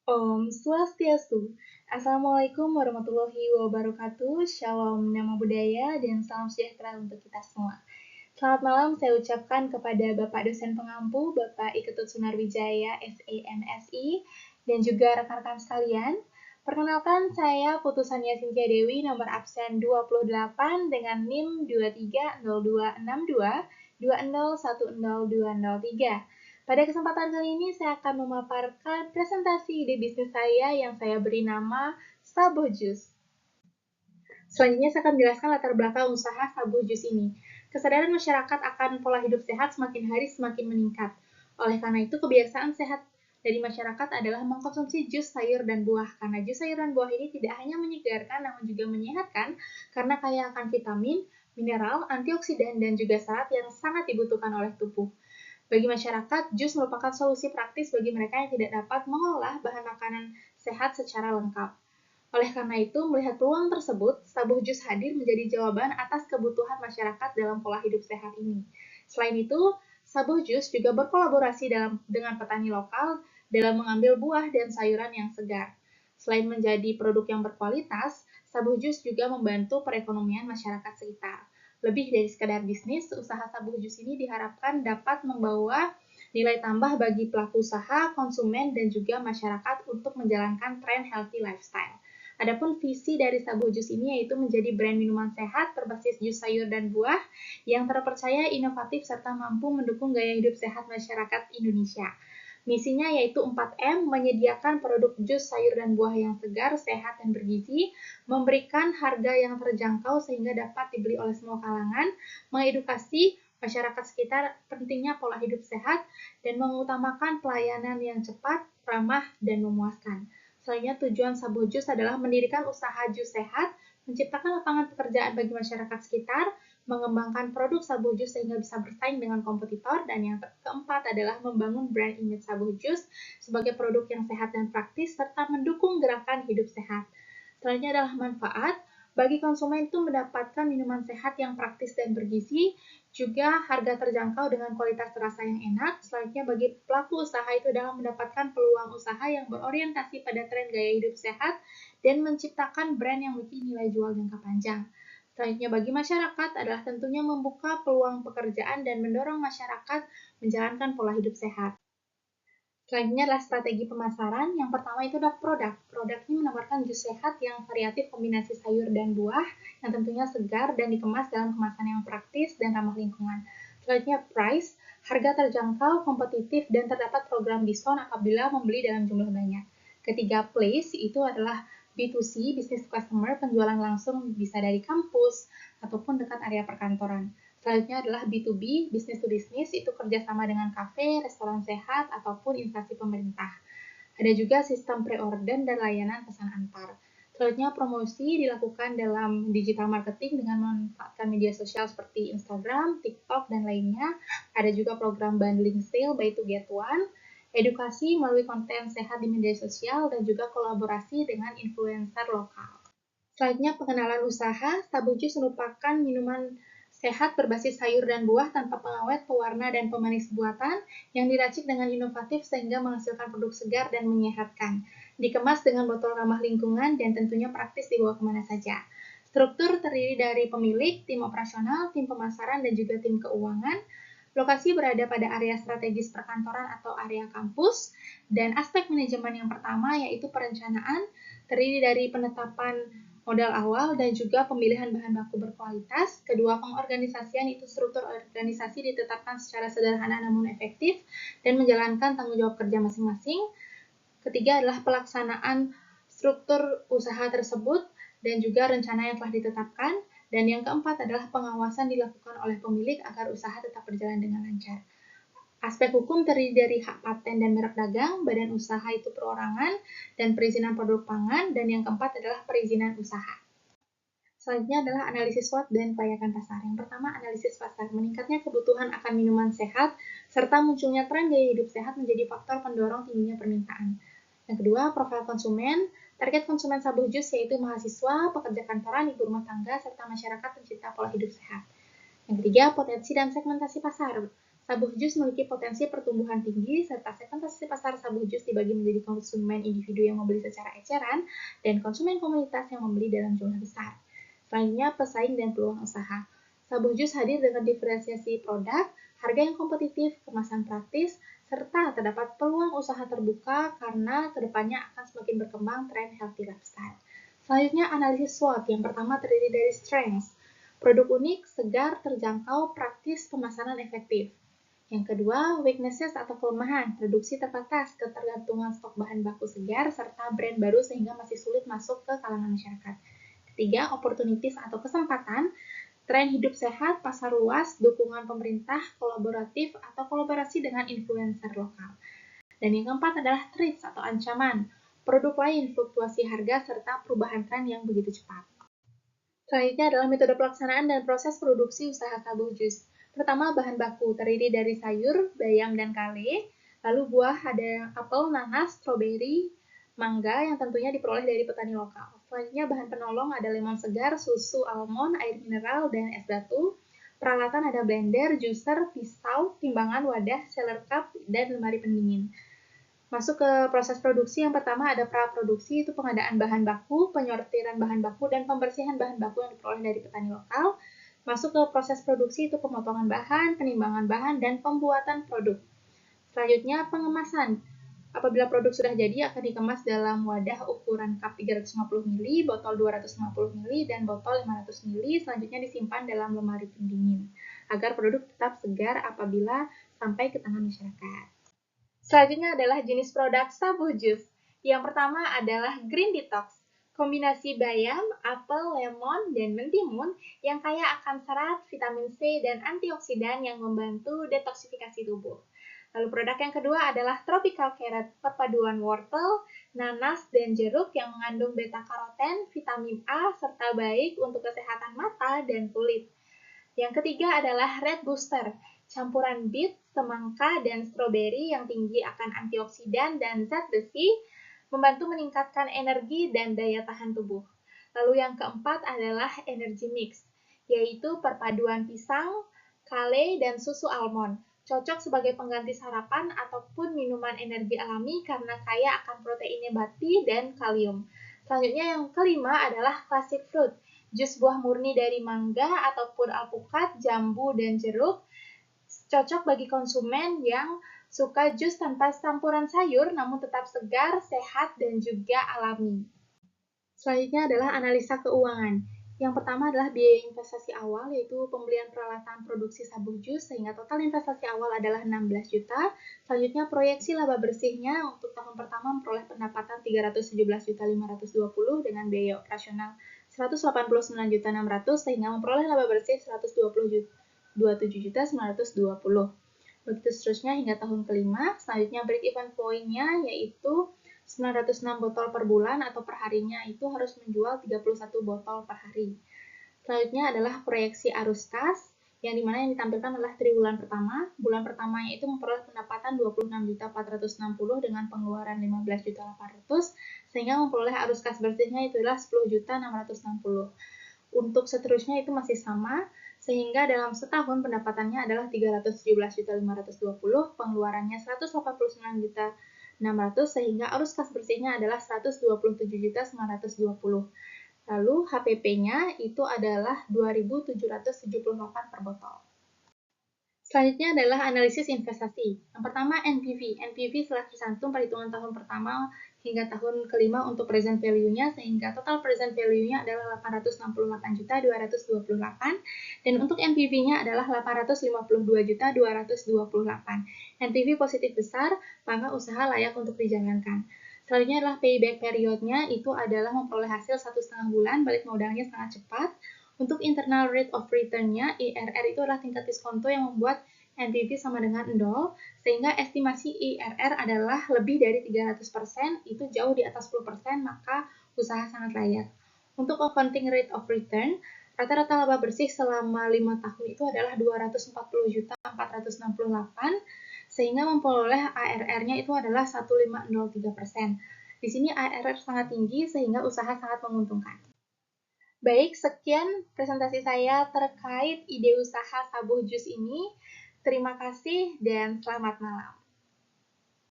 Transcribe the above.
Om Swastiastu. Assalamualaikum warahmatullahi wabarakatuh. Shalom nama budaya dan salam sejahtera untuk kita semua. Selamat malam saya ucapkan kepada Bapak dosen pengampu, Bapak Iketut Sunarwijaya, SEMSI, dan juga rekan-rekan sekalian. Perkenalkan saya Putusannya Cynthia Dewi, nomor absen 28 dengan NIM 230262 2010203. Pada kesempatan kali ini saya akan memaparkan presentasi ide bisnis saya yang saya beri nama Sabo Juice. Selanjutnya saya akan menjelaskan latar belakang usaha Sabo Juice ini. Kesadaran masyarakat akan pola hidup sehat semakin hari semakin meningkat. Oleh karena itu, kebiasaan sehat dari masyarakat adalah mengkonsumsi jus sayur dan buah. Karena jus sayur dan buah ini tidak hanya menyegarkan, namun juga menyehatkan karena kaya akan vitamin, mineral, antioksidan, dan juga serat yang sangat dibutuhkan oleh tubuh. Bagi masyarakat, jus merupakan solusi praktis bagi mereka yang tidak dapat mengolah bahan makanan sehat secara lengkap. Oleh karena itu, melihat peluang tersebut, Sabuh Jus hadir menjadi jawaban atas kebutuhan masyarakat dalam pola hidup sehat ini. Selain itu, Sabuh Jus juga berkolaborasi dengan petani lokal dalam mengambil buah dan sayuran yang segar. Selain menjadi produk yang berkualitas, Sabuh Jus juga membantu perekonomian masyarakat sekitar. Lebih dari sekadar bisnis, usaha Sabuh Jus ini diharapkan dapat membawa nilai tambah bagi pelaku usaha, konsumen, dan juga masyarakat untuk menjalankan tren healthy lifestyle. Adapun visi dari Sabu Jus ini yaitu menjadi brand minuman sehat berbasis jus sayur dan buah yang terpercaya, inovatif, serta mampu mendukung gaya hidup sehat masyarakat Indonesia. Misinya yaitu 4M, menyediakan produk jus sayur dan buah yang segar, sehat, dan bergizi, memberikan harga yang terjangkau sehingga dapat dibeli oleh semua kalangan, mengedukasi masyarakat sekitar pentingnya pola hidup sehat, dan mengutamakan pelayanan yang cepat, ramah, dan memuaskan. Selanjutnya, tujuan Sabu Jus adalah mendirikan usaha jus sehat, menciptakan lapangan pekerjaan bagi masyarakat sekitar, mengembangkan produk Sabu Jus sehingga bisa bersaing dengan kompetitor, dan yang keempat adalah membangun brand image Sabu Jus sebagai produk yang sehat dan praktis, serta mendukung gerakan hidup sehat. Selanjutnya adalah manfaat. Bagi konsumen itu mendapatkan minuman sehat yang praktis dan bergizi, juga harga terjangkau dengan kualitas rasa yang enak. Selanjutnya bagi pelaku usaha itu adalah mendapatkan peluang usaha yang berorientasi pada tren gaya hidup sehat dan menciptakan brand yang memiliki nilai jual jangka panjang. Selanjutnya bagi masyarakat adalah tentunya membuka peluang pekerjaan dan mendorong masyarakat menjalankan pola hidup sehat. Selanjutnya adalah strategi pemasaran. Yang pertama itu adalah produk. Produk ini menawarkan jus sehat yang variatif kombinasi sayur dan buah yang tentunya segar dan dikemas dalam kemasan yang praktis dan ramah lingkungan. Selanjutnya price, harga terjangkau, kompetitif, dan terdapat program diskon apabila membeli dalam jumlah banyak. Ketiga, place itu adalah B2C, business to customer, penjualan langsung bisa dari kampus ataupun dekat area perkantoran. Selanjutnya adalah B2B, business to business, itu kerjasama dengan kafe, restoran sehat, ataupun instansi pemerintah. Ada juga sistem pre-order dan layanan pesan antar. Selanjutnya promosi dilakukan dalam digital marketing dengan memanfaatkan media sosial seperti Instagram, TikTok, dan lainnya. Ada juga program bundling sale by to get one, edukasi melalui konten sehat di media sosial, dan juga kolaborasi dengan influencer lokal. Selanjutnya pengenalan usaha, Sabu Jus merupakan minuman sehat berbasis sayur dan buah tanpa pengawet, pewarna, dan pemanis buatan yang diracik dengan inovatif sehingga menghasilkan produk segar dan menyehatkan. Dikemas dengan botol ramah lingkungan dan tentunya praktis dibawa kemana saja. Struktur terdiri dari pemilik, tim operasional, tim pemasaran, dan juga tim keuangan. Lokasi berada pada area strategis perkantoran atau area kampus. Dan aspek manajemen yang pertama yaitu perencanaan, terdiri dari penetapan modal awal dan juga pemilihan bahan baku berkualitas. Kedua, pengorganisasian itu struktur organisasi ditetapkan secara sederhana namun efektif dan menjalankan tanggung jawab kerja masing-masing. Ketiga adalah pelaksanaan struktur usaha tersebut dan juga rencana yang telah ditetapkan. Dan yang keempat adalah pengawasan dilakukan oleh pemilik agar usaha tetap berjalan dengan lancar. Aspek hukum terdiri dari hak paten dan merek dagang, badan usaha itu perorangan, dan perizinan produk pangan, dan yang keempat adalah perizinan usaha. Selanjutnya adalah analisis SWOT dan kelayakan pasar. Yang pertama, analisis pasar. Meningkatnya kebutuhan akan minuman sehat, serta munculnya tren gaya hidup sehat menjadi faktor pendorong tingginya permintaan. Yang kedua, profil konsumen. Target konsumen Sabu Jus yaitu mahasiswa, pekerja kantoran, ibu rumah tangga, serta masyarakat pencinta pola hidup sehat. Yang ketiga, potensi dan segmentasi pasar. Sabu jus memiliki potensi pertumbuhan tinggi, serta segmentasi pasar sabu jus dibagi menjadi konsumen individu yang membeli secara eceran dan konsumen komunitas yang membeli dalam jumlah besar. Selanjutnya, pesaing dan peluang usaha. Sabu jus hadir dengan diferensiasi produk, harga yang kompetitif, kemasan praktis, serta terdapat peluang usaha terbuka karena kedepannya akan semakin berkembang tren healthy lifestyle. Selanjutnya, analisis SWOT. Yang pertama terdiri dari strengths, produk unik, segar, terjangkau, praktis, pemasaran efektif. Yang kedua, weaknesses atau kelemahan, produksi terbatas, ketergantungan stok bahan baku segar, serta brand baru sehingga masih sulit masuk ke kalangan masyarakat. Ketiga, opportunities atau kesempatan, tren hidup sehat, pasar luas, dukungan pemerintah, kolaboratif, atau kolaborasi dengan influencer lokal. Dan yang keempat adalah threats atau ancaman, produk lain, fluktuasi harga, serta perubahan tren yang begitu cepat. Selanjutnya adalah metode pelaksanaan dan proses produksi usaha sabu jus. Pertama, bahan baku terdiri dari sayur, bayam, dan kale. Lalu buah ada apel, nanas, stroberi, mangga yang tentunya diperoleh dari petani lokal. Selanjutnya bahan penolong ada lemon segar, susu almond, air mineral, dan es batu. Peralatan ada blender, juicer, pisau, timbangan, wadah, seller cup, dan lemari pendingin. Masuk ke proses produksi, yang pertama ada praproduksi, itu pengadaan bahan baku, penyortiran bahan baku, dan pembersihan bahan baku yang diperoleh dari petani lokal. Masuk ke proses produksi, itu pemotongan bahan, penimbangan bahan, dan pembuatan produk. Selanjutnya, pengemasan. Apabila produk sudah jadi, akan dikemas dalam wadah ukuran cup 350 ml, botol 250 ml, dan botol 500 ml. Selanjutnya disimpan dalam lemari pendingin, agar produk tetap segar apabila sampai ke tangan masyarakat. Selanjutnya adalah jenis produk sabu jus. Yang pertama adalah Green Detox, kombinasi bayam, apel, lemon, dan mentimun yang kaya akan serat, vitamin C, dan antioksidan yang membantu detoksifikasi tubuh. Lalu produk yang kedua adalah Tropical Carrot, perpaduan wortel, nanas, dan jeruk yang mengandung beta-karoten, vitamin A, serta baik untuk kesehatan mata dan kulit. Yang ketiga adalah Red Booster, campuran beet, semangka, dan stroberi yang tinggi akan antioksidan dan zat besi, membantu meningkatkan energi dan daya tahan tubuh. Lalu yang keempat adalah Energy Mix, yaitu perpaduan pisang, kale, dan susu almond. Cocok sebagai pengganti sarapan ataupun minuman energi alami karena kaya akan protein nabati dan kalium. Selanjutnya yang kelima adalah Classic Fruit, jus buah murni dari mangga ataupun alpukat, jambu, dan jeruk. Cocok bagi konsumen yang suka jus tanpa campuran sayur namun tetap segar, sehat, dan juga alami. Selanjutnya adalah analisa keuangan. Yang pertama adalah biaya investasi awal, yaitu pembelian peralatan produksi sabu jus, sehingga total investasi awal adalah 16 juta. Selanjutnya proyeksi laba bersihnya untuk tahun pertama memperoleh pendapatan 317.520 dengan biaya operasional 189.600 sehingga memperoleh laba bersih 127.920. Begitu seterusnya hingga tahun kelima. Selanjutnya break even point-nya yaitu 906 botol per bulan atau per harinya itu harus menjual 31 botol per hari. Selanjutnya adalah proyeksi arus kas, yang dimana yang ditampilkan adalah triwulan pertama. Bulan pertamanya itu memperoleh pendapatan 26.460 dengan pengeluaran 15.800 sehingga memperoleh arus kas bersihnya itu adalah 10.660. Untuk seterusnya itu masih sama, sehingga dalam setahun pendapatannya adalah 317.520, pengeluarannya 189.600 sehingga arus kas bersihnya adalah 127.920. Lalu HPP-nya itu adalah 2.778 per botol. Selanjutnya adalah analisis investasi. Yang pertama NPV. NPV setelah tercantum perhitungan tahun pertama hingga tahun kelima untuk present value-nya, sehingga total present value-nya adalah 868.228 dan untuk NPV-nya adalah 852.228. NPV positif besar, maka usaha layak untuk dijalankan. Selanjutnya adalah payback period-nya, itu adalah memperoleh hasil 1,5 bulan, balik modalnya sangat cepat. Untuk internal rate of return-nya, IRR itu adalah tingkat diskonto yang membuat NPV sama dengan 0, sehingga estimasi IRR adalah lebih dari 300%, itu jauh di atas 10%, maka usaha sangat layak. Untuk accounting rate of return, rata-rata laba bersih selama 5 tahun itu adalah 240.468, sehingga memperoleh ARR-nya itu adalah 1503%. Di sini ARR sangat tinggi sehingga usaha sangat menguntungkan. Baik, sekian presentasi saya terkait ide usaha sabu jus ini. Terima kasih dan selamat malam.